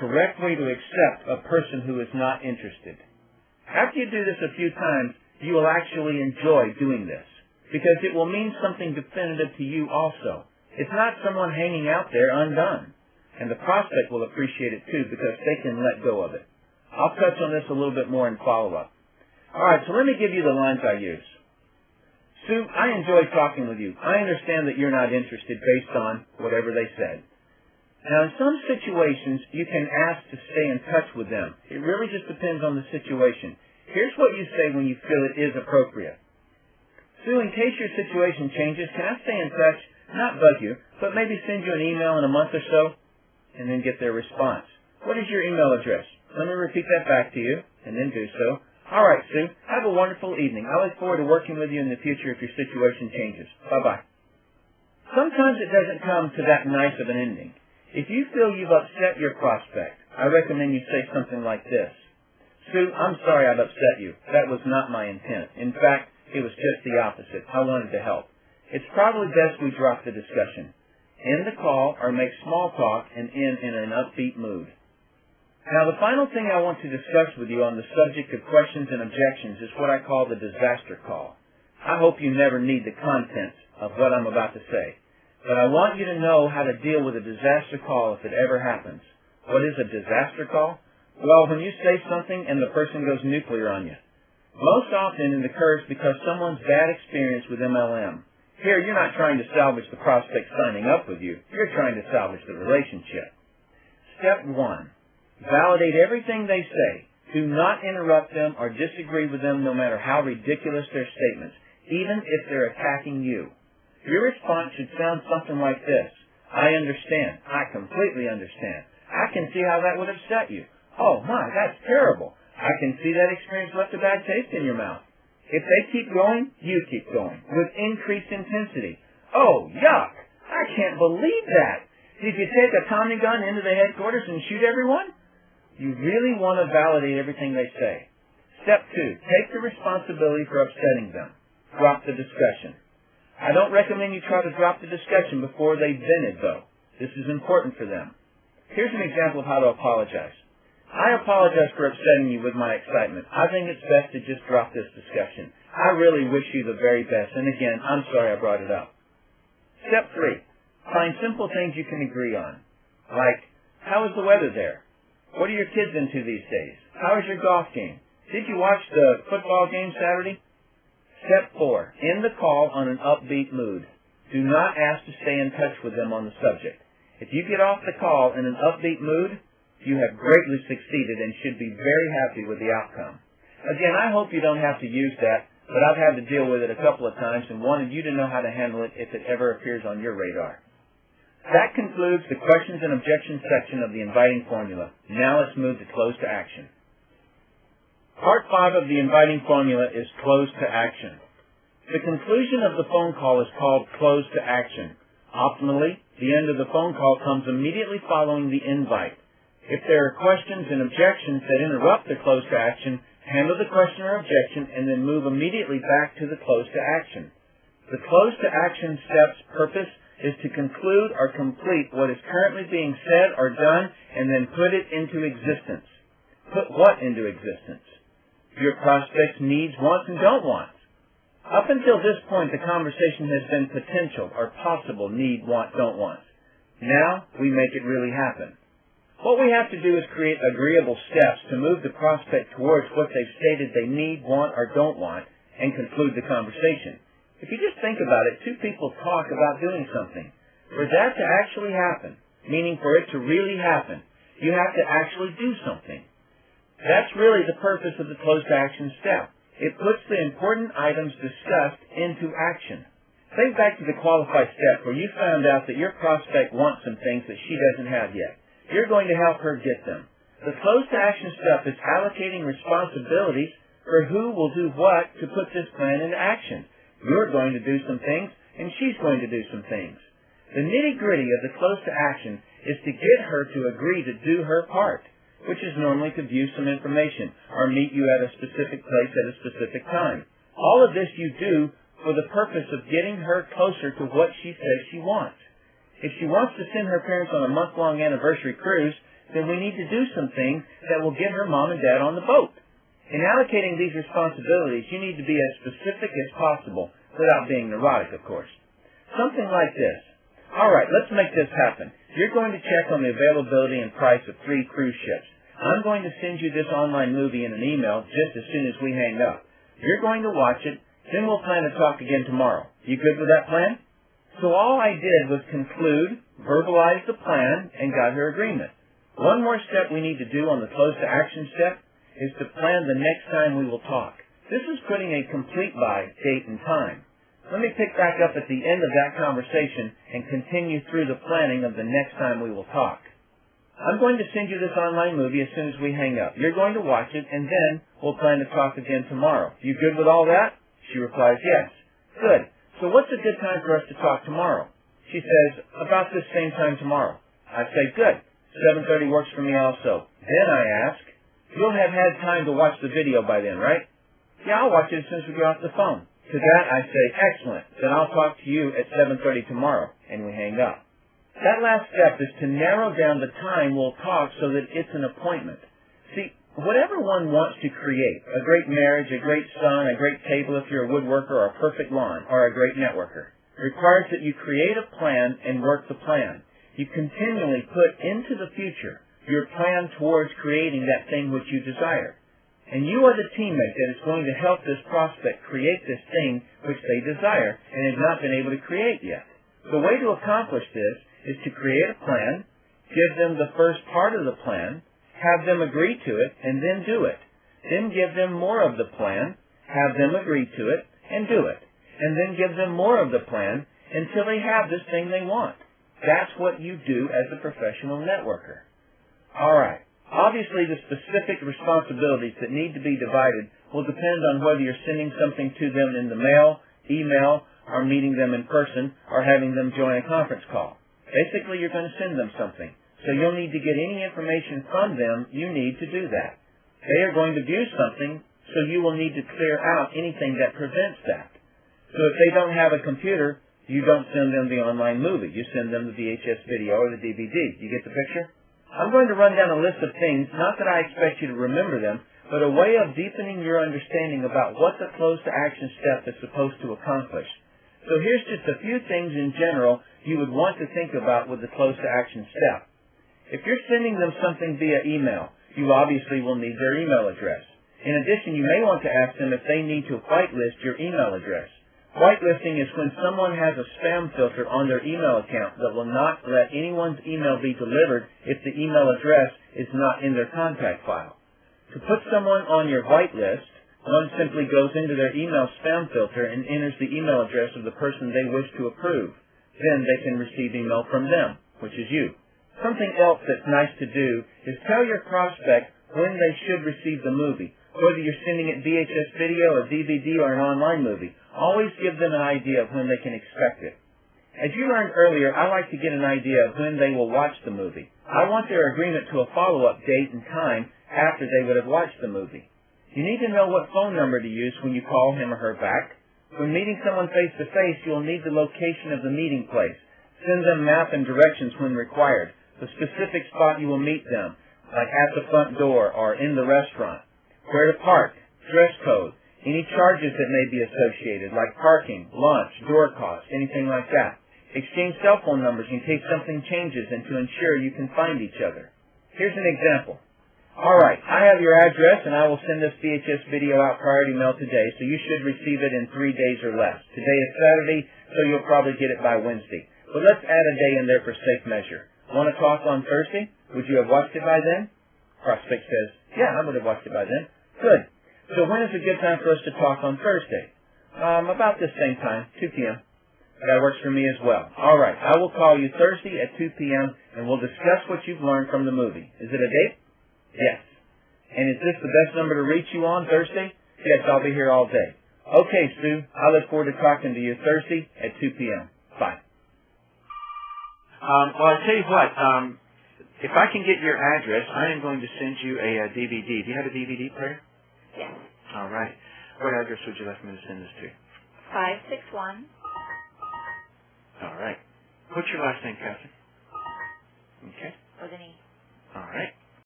correct way to accept a person who is not interested. After you do this a few times, you will actually enjoy doing this, because it will mean something definitive to you also. It's not someone hanging out there undone. And the prospect will appreciate it too, because they can let go of it. I'll touch on this a little bit more in follow-up. All right, so let me give you the lines I use. Sue, I enjoy talking with you. I understand that you're not interested based on whatever they said. Now, in some situations, you can ask to stay in touch with them. It really just depends on the situation. Here's what you say when you feel it is appropriate. Sue, in case your situation changes, can I stay in touch? Not bug you, but maybe send you an email in a month or so, and then get their response. What is your email address? Let me repeat that back to you, and then do so. All right, Sue, have a wonderful evening. I look forward to working with you in the future if your situation changes. Bye-bye. Sometimes it doesn't come to that nice of an ending. If you feel you've upset your prospect, I recommend you say something like this. Sue, I'm sorry I've upset you. That was not my intent. In fact, it was just the opposite. I wanted to help. It's probably best we drop the discussion. End the call or make small talk and end in an upbeat mood. Now, the final thing I want to discuss with you on the subject of questions and objections is what I call the disaster call. I hope you never need the contents of what I'm about to say, but I want you to know how to deal with a disaster call if it ever happens. What is a disaster call? Well, when you say something and the person goes nuclear on you. Most often it occurs because someone's bad experience with MLM. Here, you're not trying to salvage the prospect signing up with you. You're trying to salvage the relationship. Step 1. Validate everything they say. Do not interrupt them or disagree with them no matter how ridiculous their statements, even if they're attacking you. Your response should sound something like this. I understand. I completely understand. I can see how that would upset you. Oh my, that's terrible. I can see that experience left a bad taste in your mouth. If they keep going, you keep going, with increased intensity. Oh, yuck! I can't believe that! Did you take a Tommy gun into the headquarters and shoot everyone? You really want to validate everything they say. Step 2, take the responsibility for upsetting them. Drop the discussion. I don't recommend you try to drop the discussion before they've vented, though. This is important for them. Here's an example of how to apologize. I apologize for upsetting you with my excitement. I think it's best to just drop this discussion. I really wish you the very best, and again, I'm sorry I brought it up. Step 3, find simple things you can agree on. Like, how is the weather there? What are your kids into these days? How is your golf game? Did you watch the football game Saturday? Step 4, end the call on an upbeat mood. Do not ask to stay in touch with them on the subject. If you get off the call in an upbeat mood, you have greatly succeeded and should be very happy with the outcome. Again, I hope you don't have to use that, but I've had to deal with it a couple of times and wanted you to know how to handle it if it ever appears on your radar. That concludes the questions and objections section of the inviting formula. Now let's move to close to action. Part 5 of the inviting formula is close to action. The conclusion of the phone call is called close to action. Optimally, the end of the phone call comes immediately following the invite. If there are questions and objections that interrupt the close to action, handle the question or objection and then move immediately back to the close to action. The close to action step's purpose is to conclude or complete what is currently being said or done and then put it into existence. Put what into existence? Your prospect's needs, wants, and don't wants. Up until this point, the conversation has been potential or possible need, want, don't wants. Now, we make it really happen. What we have to do is create agreeable steps to move the prospect towards what they've stated they need, want, or don't want, and conclude the conversation. If you just think about it, two people talk about doing something. For that to actually happen, meaning for it to really happen, you have to actually do something. That's really the purpose of the close to action step. It puts the important items discussed into action. Think back to the qualify step where you found out that your prospect wants some things that she doesn't have yet. You're going to help her get them. The close to action step is allocating responsibilities for who will do what to put this plan into action. You're going to do some things, and she's going to do some things. The nitty-gritty of the close to action is to get her to agree to do her part, which is normally to view some information or meet you at a specific place at a specific time. All of this you do for the purpose of getting her closer to what she says she wants. If she wants to send her parents on a month-long anniversary cruise, then we need to do some things that will get her mom and dad on the boat. In allocating these responsibilities, you need to be as specific as possible without being neurotic, of course. Something like this. All right, let's make this happen. You're going to check on the availability and price of 3 cruise ships. I'm going to send you this online movie in an email just as soon as we hang up. You're going to watch it, then we'll plan to talk again tomorrow. You good with that plan? So all I did was conclude, verbalize the plan, and got her agreement. One more step we need to do on the close to action step is to plan the next time we will talk. This is putting a complete by date and time. Let me pick back up at the end of that conversation and continue through the planning of the next time we will talk. I'm going to send you this online movie as soon as we hang up. You're going to watch it, and then we'll plan to talk again tomorrow. You good with all that? She replies, yes. Good. So what's a good time for us to talk tomorrow? She says, about this same time tomorrow. I say, good. 7:30 works for me also. Then I ask, you'll have had time to watch the video by then, right? Yeah, I'll watch it as soon as we get off the phone. To that I say, excellent. Then I'll talk to you at 7:30 tomorrow, and we hang up. That last step is to narrow down the time we'll talk so that it's an appointment. See, whatever one wants to create, a great marriage, a great son, a great table if you're a woodworker, or a perfect lawn, or a great networker, requires that you create a plan and work the plan. You continually put into the future your plan towards creating that thing which you desire. And you are the teammate that is going to help this prospect create this thing which they desire and has not been able to create yet. The way to accomplish this is to create a plan, give them the first part of the plan, have them agree to it, and then do it. Then give them more of the plan, have them agree to it, and do it. And then give them more of the plan until they have this thing they want. That's what you do as a professional networker. All right. Obviously, the specific responsibilities that need to be divided will depend on whether you're sending something to them in the mail, email, or meeting them in person, or having them join a conference call. Basically, you're going to send them something. So you'll need to get any information from them you need to do that. They are going to view something, so you will need to clear out anything that prevents that. So if they don't have a computer, you don't send them the online movie. You send them the VHS video or the DVD. You get the picture? I'm going to run down a list of things, not that I expect you to remember them, but a way of deepening your understanding about what the close-to-action step is supposed to accomplish. So here's just a few things in general you would want to think about with the close-to-action step. If you're sending them something via email, you obviously will need their email address. In addition, you may want to ask them if they need to whitelist your email address. Whitelisting is when someone has a spam filter on their email account that will not let anyone's email be delivered if the email address is not in their contact file. To put someone on your whitelist, one simply goes into their email spam filter and enters the email address of the person they wish to approve. Then they can receive email from them, which is you. Something else that's nice to do is tell your prospect when they should receive the movie, whether you're sending it VHS video, a DVD, or an online movie. Always give them an idea of when they can expect it. As you learned earlier, I like to get an idea of when they will watch the movie. I want their agreement to a follow-up date and time after they would have watched the movie. You need to know what phone number to use when you call him or her back. When meeting someone face-to-face, you'll need the location of the meeting place. Send them map and directions when required, the specific spot you will meet them, like at the front door or in the restaurant, where to park, dress code, any charges that may be associated, like parking, lunch, door costs, anything like that. Exchange cell phone numbers in case something changes and to ensure you can find each other. Here's an example. All right, I have your address, and I will send this VHS video out priority mail today, so you should receive it in 3 days or less. Today is Saturday, so you'll probably get it by Wednesday. But let's add a day in there for safe measure. Want to talk on Thursday? Would you have watched it by then? Prospect says, yeah, I would have watched it by then. Good. So when is a good time for us to talk on Thursday? About this same time, 2 p.m. That works for me as well. All right, I will call you Thursday at 2 p.m., and we'll discuss what you've learned from the movie. Is it a date? Yes. And is this the best number to reach you on Thursday? Yes, I'll be here all day. Okay, Sue, I look forward to talking to you Thursday at 2 p.m. Bye. Well, I'll tell you what. If I can get your address, I am going to send you a DVD. Do you have a DVD player? Yes. All right. What address would you like me to send this to? 561. All right. What's your last name, Catherine? Okay. With an E. All right.